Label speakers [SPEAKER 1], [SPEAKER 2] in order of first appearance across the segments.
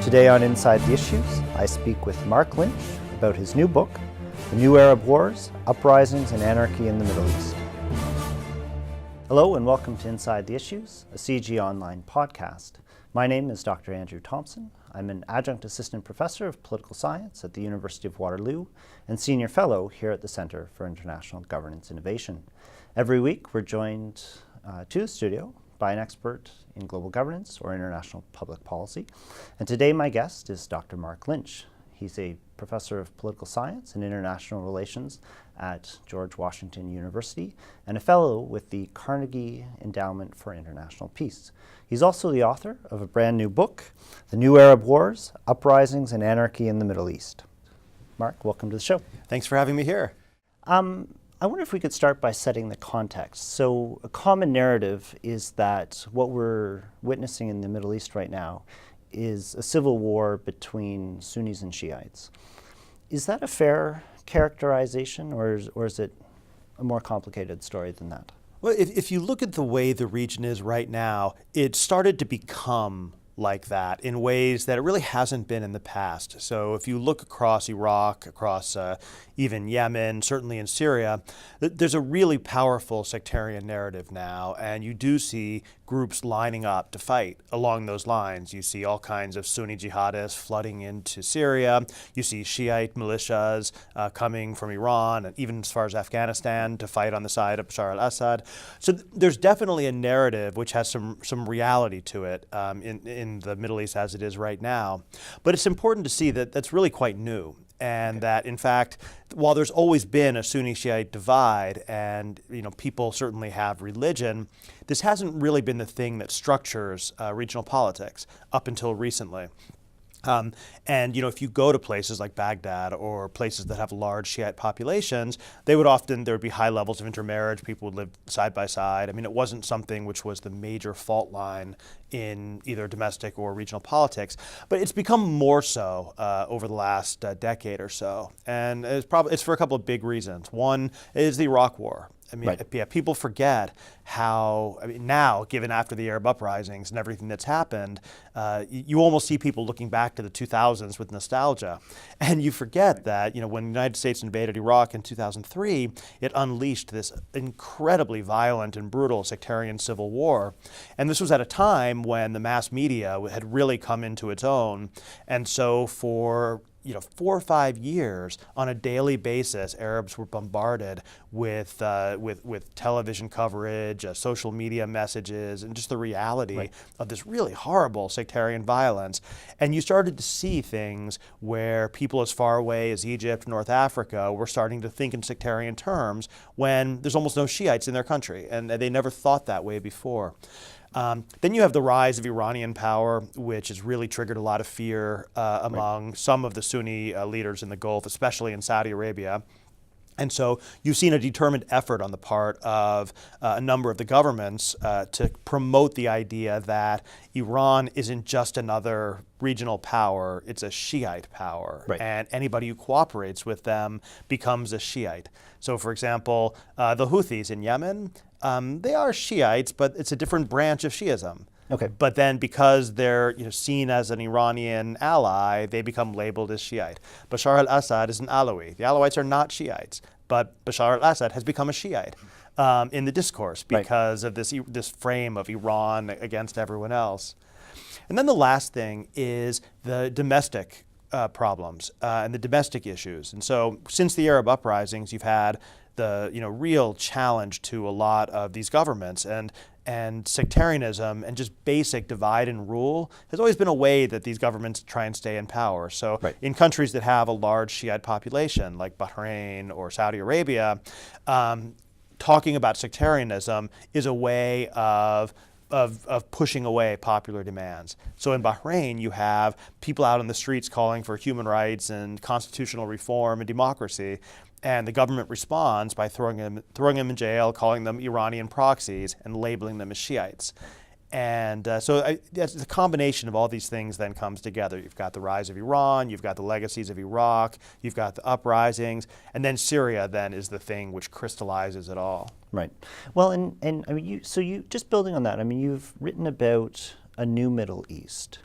[SPEAKER 1] Today on Inside the Issues, I speak with Mark Lynch about his new book, The New Arab Wars, Uprisings and Anarchy in the Middle East. Hello and welcome to Inside the Issues, a CIGI online podcast. My name is Dr. Andrew Thompson. I'm an adjunct assistant professor of political science at the University of Waterloo and senior fellow here at the Center for International Governance Innovation. Every week we're joined to the studio by an expert in global governance or international public policy. And today my guest is Dr. Mark Lynch. He's a professor of political science and international relations at George Washington University and a fellow with the Carnegie Endowment for International Peace. He's also the author of a brand new book, The New Arab Wars, Uprisings and Anarchy in the Middle East. Mark, welcome to the show.
[SPEAKER 2] Thanks for having me here.
[SPEAKER 1] I wonder if we could start by setting the context. So a common narrative is that what we're witnessing in the Middle East right now is a civil war between Sunnis and Shiites. Is that a fair characterization, or is it a more complicated story than that?
[SPEAKER 2] Well, if you look at the way the region is right now, it started to become like that in ways that it really hasn't been in the past. So if you look across Iraq, across even Yemen, certainly in Syria, there's a really powerful sectarian narrative now, and you do see groups lining up to fight along those lines. You see all kinds of Sunni jihadists flooding into Syria. You see Shiite militias coming from Iran and even as far as Afghanistan to fight on the side of Bashar al-Assad. So there's definitely a narrative which has some reality to it in the Middle East as it is right now. But it's important to see that that's really quite new. And that, in fact, while there's always been a Sunni-Shiite divide, and people certainly have religion, this hasn't really been the thing that structures regional politics up until recently. And if you go to places like Baghdad or places that have large Shiite populations, there would be high levels of intermarriage. People would live side by side. I mean, it wasn't something which was the major fault line in either domestic or regional politics, but it's become more so over the last decade or so, and it's for a couple of big reasons. One is the Iraq War. I mean, right. People forget how, now, given after the Arab Uprisings and everything that's happened, you almost see people looking back to the 2000s with nostalgia. And you forget that, when the United States invaded Iraq in 2003, it unleashed this incredibly violent and brutal sectarian civil war. And this was at a time when the mass media had really come into its own. And so for 4 or 5 years, on a daily basis, Arabs were bombarded with television coverage, social media messages, and just the reality of this really horrible sectarian violence. And you started to see things where people as far away as Egypt, North Africa, were starting to think in sectarian terms when there's almost no Shiites in their country, and they never thought that way before. Then you have the rise of Iranian power, which has really triggered a lot of fear among some of the Sunni leaders in the Gulf, especially in Saudi Arabia. And so you've seen a determined effort on the part of a number of the governments to promote the idea that Iran isn't just another regional power, it's a Shiite power. Right. And anybody who cooperates with them becomes a Shiite. So for example, the Houthis in Yemen, they are Shiites, but it's a different branch of Shiism. Okay. But then because they're seen as an Iranian ally, they become labeled as Shiite. Bashar al-Assad is an Alawi. The Alawites are not Shiites, but Bashar al-Assad has become a Shiite in the discourse because of this frame of Iran against everyone else. And then the last thing is the domestic problems and the domestic issues. And so since the Arab Uprisings, you've had the real challenge to a lot of these governments, and sectarianism and just basic divide and rule has always been a way that these governments try and stay in power. So in countries that have a large Shiite population like Bahrain or Saudi Arabia, talking about sectarianism is a way of pushing away popular demands. So in Bahrain, you have people out on the streets calling for human rights and constitutional reform and democracy. And the government responds by throwing them in jail, calling them Iranian proxies, and labeling them as Shiites. And so the combination of all these things then comes together. You've got the rise of Iran, you've got the legacies of Iraq, you've got the uprisings, and then Syria then is the thing which crystallizes it all.
[SPEAKER 1] Right. Well, and I mean, you just building on that, I mean, you've written about a new Middle East.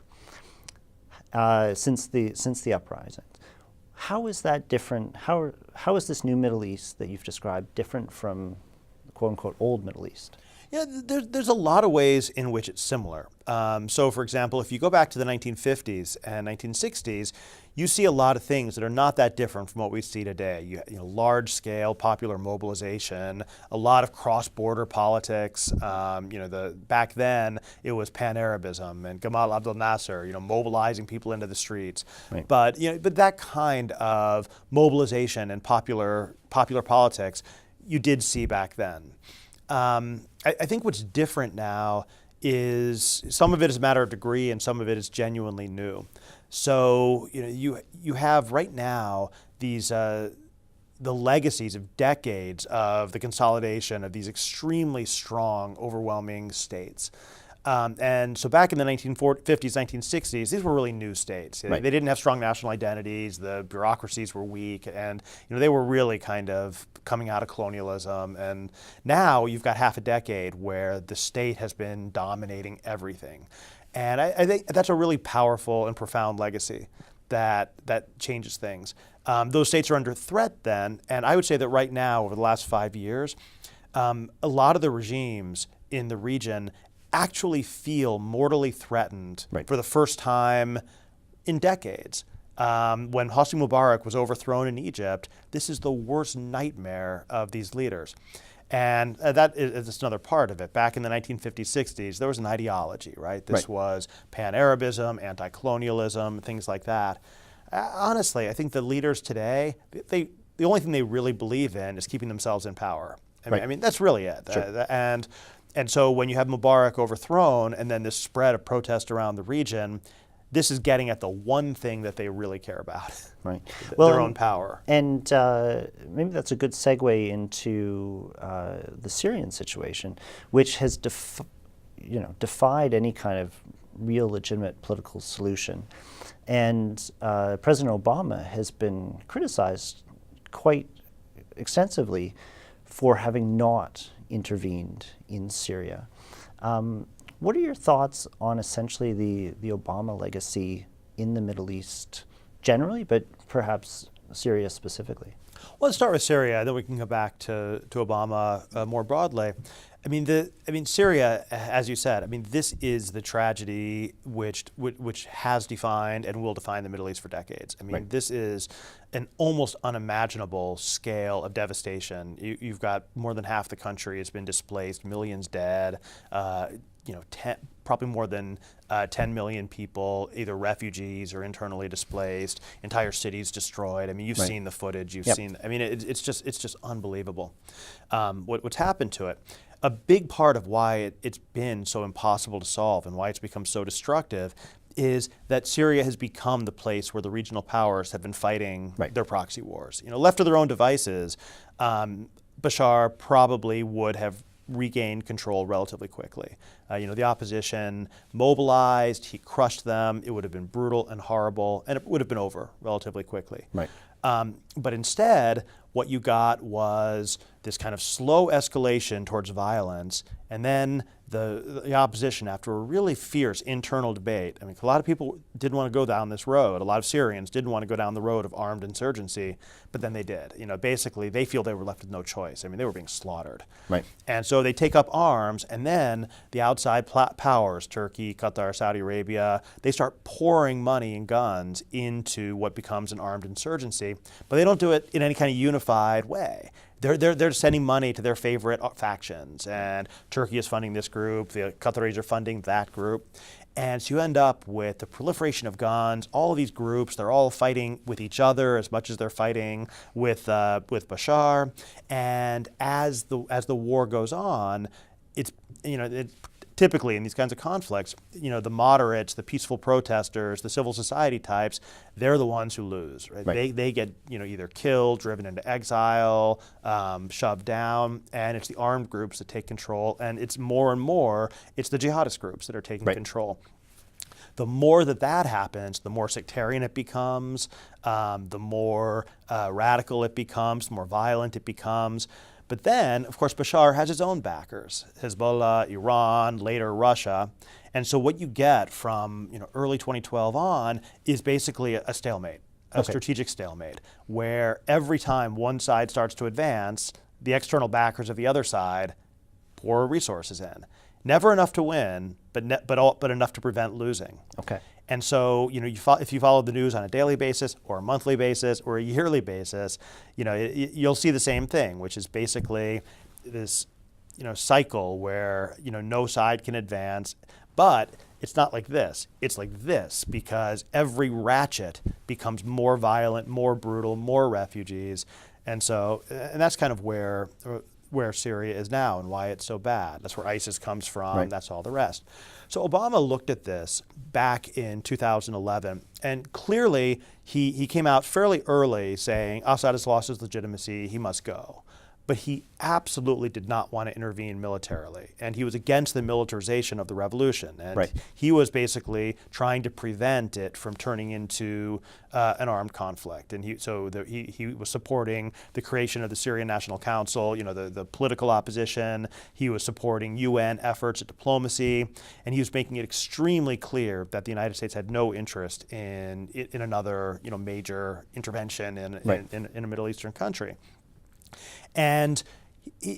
[SPEAKER 1] since the uprising. How is that different? How is this new Middle East that you've described different from the quote-unquote old Middle East?
[SPEAKER 2] Yeah, there's a lot of ways in which it's similar. So, for example, if you go back to the 1950s and 1960s, you see a lot of things that are not that different from what we see today. You know, large-scale popular mobilization, a lot of cross-border politics. Back then it was Pan-Arabism and Gamal Abdel Nasser, mobilizing people into the streets.
[SPEAKER 1] Right.
[SPEAKER 2] But that kind of mobilization and popular politics, you did see back then. I think what's different now is some of it is a matter of degree and some of it is genuinely new. So you have right now these the legacies of decades of the consolidation of these extremely strong, overwhelming states. And so back in the 1950s, 1960s, these were really new states.
[SPEAKER 1] Right.
[SPEAKER 2] They didn't have strong national identities, the bureaucracies were weak, and they were really kind of coming out of colonialism. And now you've got half a decade where the state has been dominating everything. And I think that's a really powerful and profound legacy that changes things. Those states are under threat then, and I would say that right now, over the last 5 years, a lot of the regimes in the region actually feel mortally threatened
[SPEAKER 1] Right.
[SPEAKER 2] for the first time in decades. When Hosni Mubarak was overthrown in Egypt, this is the worst nightmare of these leaders. And that is another part of it. Back in the 1950s, 60s, there was an ideology, right? This was Pan-Arabism, anti-colonialism, things like that. Honestly, I think the leaders today, the only thing they really believe in is keeping themselves in power. I mean, that's really it.
[SPEAKER 1] Sure.
[SPEAKER 2] And so when you have Mubarak overthrown and then this spread of protest around the region, this is getting at the one thing that they really care about,
[SPEAKER 1] Right.
[SPEAKER 2] their own power.
[SPEAKER 1] And maybe that's a good segue into the Syrian situation, which has defied any kind of real legitimate political solution. And President Obama has been criticized quite extensively for having not intervened in Syria. What are your thoughts on essentially the Obama legacy in the Middle East generally, but perhaps Syria specifically?
[SPEAKER 2] Well, let's start with Syria, then we can go back to Obama more broadly. I mean, Syria, as you said, this is the tragedy which has defined and will define the Middle East for decades.
[SPEAKER 1] Right.
[SPEAKER 2] This is an almost unimaginable scale of devastation. You've got more than half the country has been displaced, millions dead. Probably more than 10 million people, either refugees or internally displaced. Entire cities destroyed. You've
[SPEAKER 1] Right.
[SPEAKER 2] seen the footage. You've
[SPEAKER 1] Yep.
[SPEAKER 2] seen. It's just unbelievable. What's happened to it? A big part of why it's been so impossible to solve and why it's become so destructive is that Syria has become the place where the regional powers have been fighting
[SPEAKER 1] Right.
[SPEAKER 2] their proxy wars. Left to their own devices, Bashar probably would have regained control relatively quickly. The opposition mobilized, he crushed them, it would have been brutal and horrible, and it would have been over relatively quickly.
[SPEAKER 1] Right.
[SPEAKER 2] But instead, what you got was this kind of slow escalation towards violence, and then the opposition, after a really fierce internal debate. A lot of people didn't want to go down this road. A lot of Syrians didn't want to go down the road of armed insurgency, but then they did. Basically, they feel they were left with no choice. They were being slaughtered.
[SPEAKER 1] Right.
[SPEAKER 2] And so they take up arms, and then the outside powers, Turkey, Qatar, Saudi Arabia, they start pouring money and guns into what becomes an armed insurgency, but they don't do it in any kind of unified way. They're sending money to their favorite factions, and Turkey is funding this group, the Qataris are funding that group. And so you end up with the proliferation of guns, all of these groups, they're all fighting with each other as much as they're fighting with Bashar. And as the war goes on, it's typically in these kinds of conflicts, the moderates, the peaceful protesters, the civil society types, they're the ones who lose. Right? They get either killed, driven into exile, shoved down, and it's the armed groups that take control. And it's more and more, it's the jihadist groups that are taking control. The more that happens, the more sectarian it becomes, the more radical it becomes, the more violent it becomes. But then, of course, Bashar has his own backers, Hezbollah, Iran, later Russia. And so what you get from early 2012 on is basically a stalemate, a strategic stalemate, where every time one side starts to advance, the external backers of the other side pour resources in. Never enough to win, but enough to prevent losing.
[SPEAKER 1] Okay.
[SPEAKER 2] And so, if you follow the news on a daily basis or a monthly basis or a yearly basis, you'll see the same thing, which is basically this, cycle where, no side can advance. But it's not like this. It's like this because every ratchet becomes more violent, more brutal, more refugees. And so, and that's kind of where Syria is now and why it's so bad. That's where ISIS comes from.
[SPEAKER 1] Right.
[SPEAKER 2] That's all the rest. So Obama looked at this back in 2011, and clearly he came out fairly early saying Assad has lost his legitimacy, he must go. But he absolutely did not want to intervene militarily, and he was against the militarization of the revolution. And he was basically trying to prevent it from turning into an armed conflict. And he was supporting the creation of the Syrian National Council, the political opposition. He was supporting UN efforts at diplomacy, and he was making it extremely clear that the United States had no interest in another major intervention in a Middle Eastern country. And he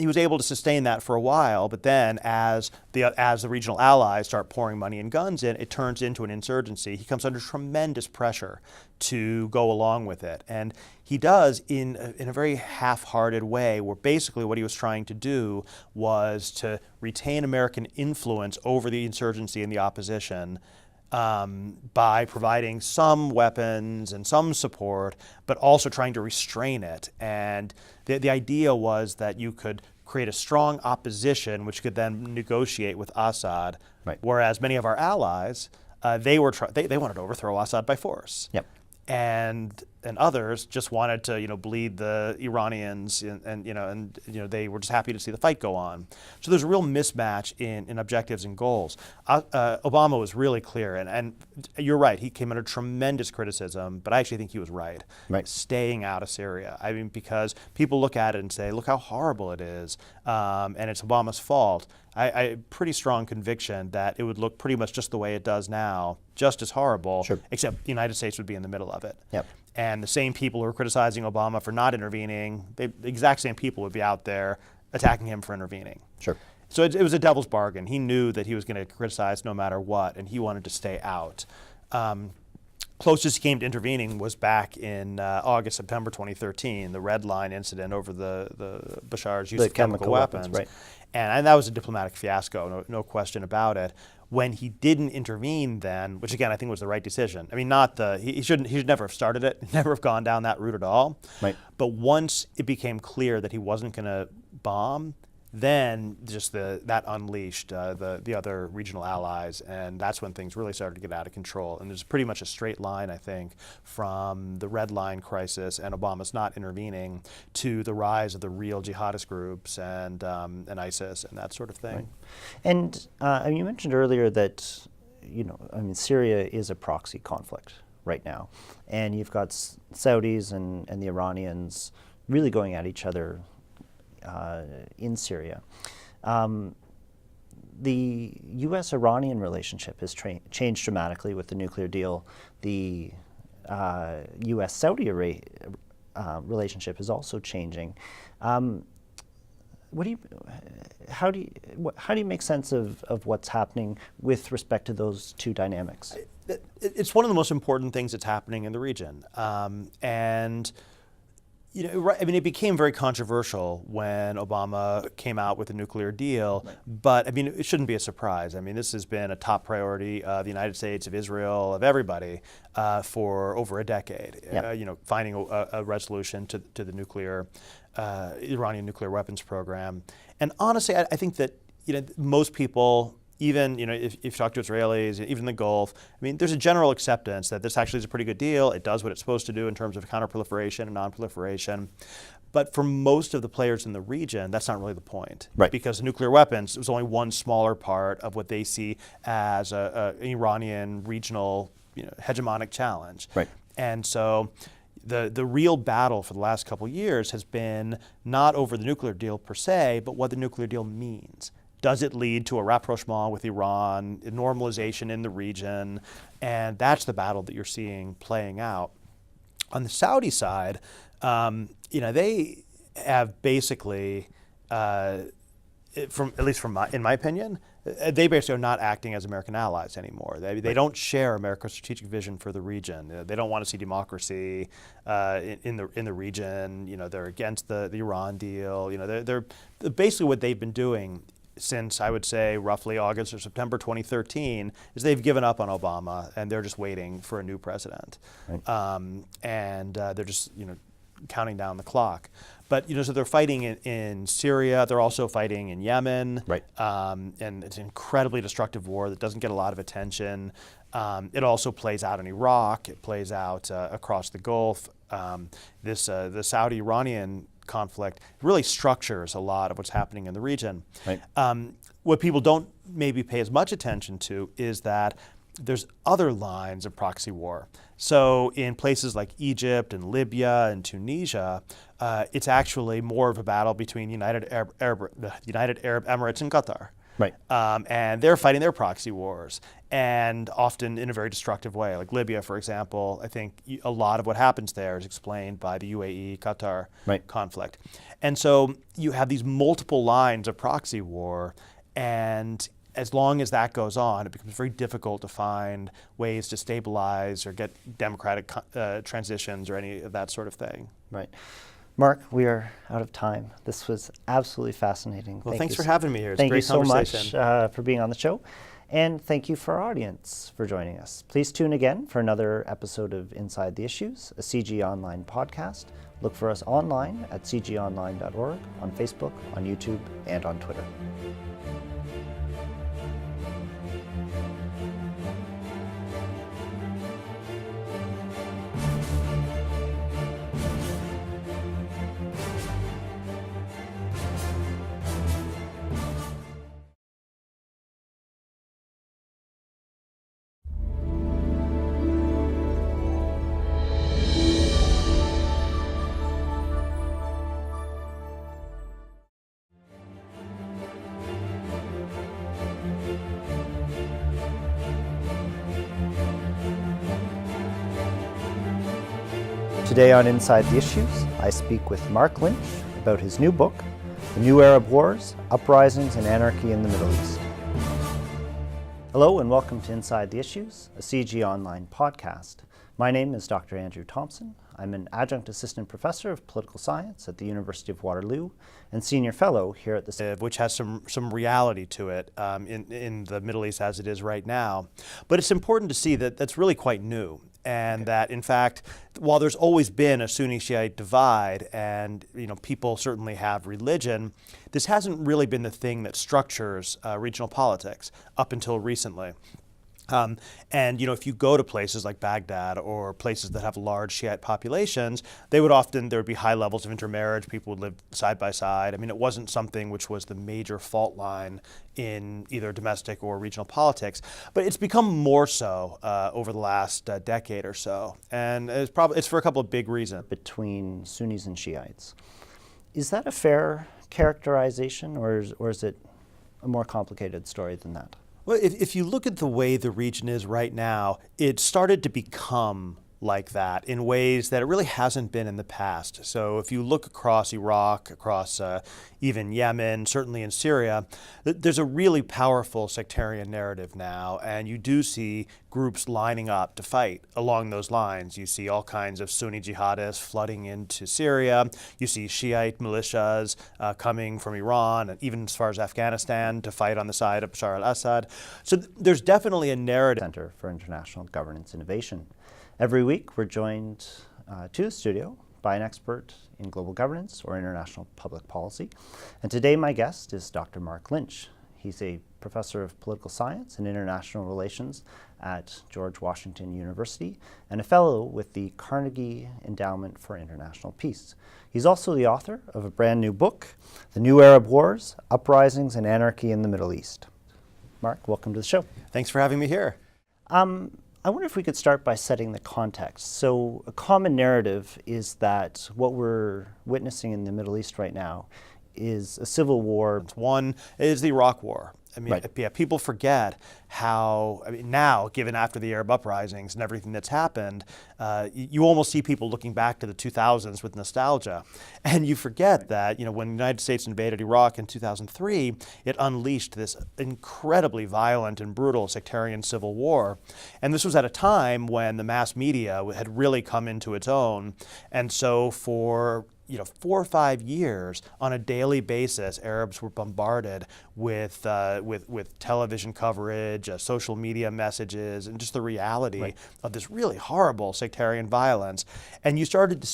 [SPEAKER 2] was able to sustain that for a while, but then as the regional allies start pouring money and guns in, it turns into an insurgency. He comes under tremendous pressure to go along with it, and he does in a very half-hearted way, where basically what he was trying to do was to retain American influence over the insurgency and the opposition. By providing some weapons and some support, but also trying to restrain it. And the idea was that you could create a strong opposition, which could then negotiate with Assad.
[SPEAKER 1] Right.
[SPEAKER 2] Whereas many of our allies, they wanted to overthrow Assad by force.
[SPEAKER 1] Yep.
[SPEAKER 2] And others just wanted to bleed the Iranians, and they were just happy to see the fight go on. So there's a real mismatch in objectives and goals. Obama was really clear, and you're right, he came under tremendous criticism, but I actually think he was right. Staying out of Syria. I mean, because people look at it and say, look how horrible it is, and it's Obama's fault. I pretty strong conviction that it would look pretty much just the way it does now, just as horrible, except the United States would be in the middle of it.
[SPEAKER 1] Yep.
[SPEAKER 2] And the same people who are criticizing Obama for not intervening, the exact same people would be out there attacking him for intervening.
[SPEAKER 1] Sure.
[SPEAKER 2] So it was a devil's bargain. He knew that he was going to criticize no matter what, and he wanted to stay out. Closest he came to intervening was back in August, September 2013, the Red Line incident over the Bashar's use of chemical weapons.
[SPEAKER 1] Right.
[SPEAKER 2] And that was a diplomatic fiasco, no question about it. When he didn't intervene then, which again I think was the right decision. I mean, he should never have started it, never have gone down that route at all.
[SPEAKER 1] Right.
[SPEAKER 2] But once it became clear that he wasn't going to bomb, then just that unleashed the other regional allies, and that's when things really started to get out of control. And there's pretty much a straight line, I think, from the Red Line crisis and Obama's not intervening to the rise of the real jihadist groups and ISIS and that sort of thing.
[SPEAKER 1] Right. And you mentioned earlier that Syria is a proxy conflict right now, and you've got Saudis and the Iranians really going at each other in Syria. The U.S.-Iranian relationship has changed dramatically with the nuclear deal. The U.S.-Saudi relationship is also changing. How do you make sense of what's happening with respect to those two dynamics?
[SPEAKER 2] It's one of the most important things that's happening in the region, and it became very controversial when Obama came out with a nuclear deal, but it shouldn't be a surprise. This has been a top priority of the United States, of Israel, of everybody for over a decade. Finding a resolution to the Iranian nuclear weapons program. And honestly, I think that most people, even if you talk to Israelis, even in the Gulf, there's a general acceptance that this actually is a pretty good deal. It does what it's supposed to do in terms of counterproliferation and non-proliferation. But for most of the players in the region, that's not really the point.
[SPEAKER 1] Right.
[SPEAKER 2] Because nuclear weapons was only one smaller part of what they see as an Iranian regional hegemonic challenge.
[SPEAKER 1] Right.
[SPEAKER 2] And so the real battle for the last couple of years has been not over the nuclear deal per se, but what the nuclear deal means. Does it lead to a rapprochement with Iran, normalization in the region? And that's the battle that you're seeing playing out. On the Saudi side, they have basically, in my opinion, they basically are not acting as American allies anymore. They don't share America's strategic vision for the region. They don't want to see democracy in the region. They're against the Iran deal. They're basically what they've been doing since, I would say, roughly August or September 2013, is they've given up on Obama and they're just waiting for a new president. Right. They're just counting down the clock. But so they're fighting in Syria. They're also fighting in Yemen. Right. And it's an incredibly destructive war that doesn't get a lot of attention. It also plays out in Iraq. It plays out across the Gulf. The Saudi-Iranian conflict really structures a lot of what's happening in the region. Right. What people don't maybe pay as much attention to is that there's other lines of proxy war. So in places like Egypt and Libya and Tunisia, it's actually more of a battle between the United Arab Emirates and Qatar. Right. And they're fighting their proxy wars, and often in a very destructive way. Like Libya, for example, I think a lot of what happens there is explained by the UAE-Qatar conflict. And so you have these multiple lines of proxy war, and as long as that goes on, it becomes very difficult to find ways to stabilize or get democratic transitions or any of that sort of thing.
[SPEAKER 1] Right. Mark, we are out of time. This was absolutely fascinating.
[SPEAKER 2] Well, thanks for having me here. It's
[SPEAKER 1] thank
[SPEAKER 2] a great
[SPEAKER 1] you so
[SPEAKER 2] conversation.
[SPEAKER 1] much for being on the show. And thank you for our audience for joining us. Please tune again for another episode of Inside the Issues, a CIGI Online podcast. Look for us online at cgonline.org, on Facebook, on YouTube, and on Twitter. Today on Inside the Issues, I speak with Mark Lynch about his new book, The New Arab Wars, Uprisings and Anarchy in the Middle East. Hello and welcome to Inside the Issues, a CIGI Online podcast. My name is Dr. Andrew Thompson. I'm an adjunct assistant professor of political science at the University of Waterloo and senior fellow here at the
[SPEAKER 2] which has some reality to it in the Middle East as it is right now. But it's important to see that that's really quite new. And that, in fact, while there's always been a Sunni-Shiite divide, and people certainly have religion, this hasn't really been the thing that structures regional politics up until recently. If you go to places like Baghdad or places that have large Shiite populations, there would be high levels of intermarriage. People would live side by side. I mean, it wasn't something which was the major fault line in either domestic or regional politics, but it's become more so over the last decade or so, and it's for a couple of big reasons.
[SPEAKER 1] Between Sunnis and Shiites, is that a fair characterization, or is it a more complicated story than that?
[SPEAKER 2] Well, if you look at the way the region is right now, it started to become like that in ways that it really hasn't been in the past. So if you look across Iraq, across even Yemen, certainly in Syria, there's a really powerful sectarian narrative now, and you do see groups lining up to fight along those lines. You see all kinds of Sunni jihadists flooding into Syria. You see Shiite militias coming from Iran and even as far as Afghanistan to fight on the side of Bashar al-Assad. So there's definitely a narrative.
[SPEAKER 1] Center for International Governance Innovation. Every week, we're joined to the studio by an expert in global governance or international public policy. And today, my guest is Dr. Mark Lynch. He's a professor of political science and international relations at George Washington University and a fellow with the Carnegie Endowment for International Peace. He's also the author of a brand new book, The New Arab Wars, Uprisings and Anarchy in the Middle East. Mark, welcome to the show.
[SPEAKER 2] Thanks for having me here.
[SPEAKER 1] I wonder if we could start by setting the context. So a common narrative is that what we're witnessing in the Middle East right now is a civil war.
[SPEAKER 2] One is the Iraq War. I mean,
[SPEAKER 1] Right.
[SPEAKER 2] yeah, people forget how, I mean, now, given after the Arab uprisings and everything that's happened, you almost see people looking back to the 2000s with nostalgia. And you forget that, when the United States invaded Iraq in 2003, it unleashed this incredibly violent and brutal sectarian civil war. And this was at a time when the mass media had really come into its own. And so for 4 or 5 years, on a daily basis, Arabs were bombarded with television coverage, social media messages, and just the reality of this really horrible sectarian violence. And you started to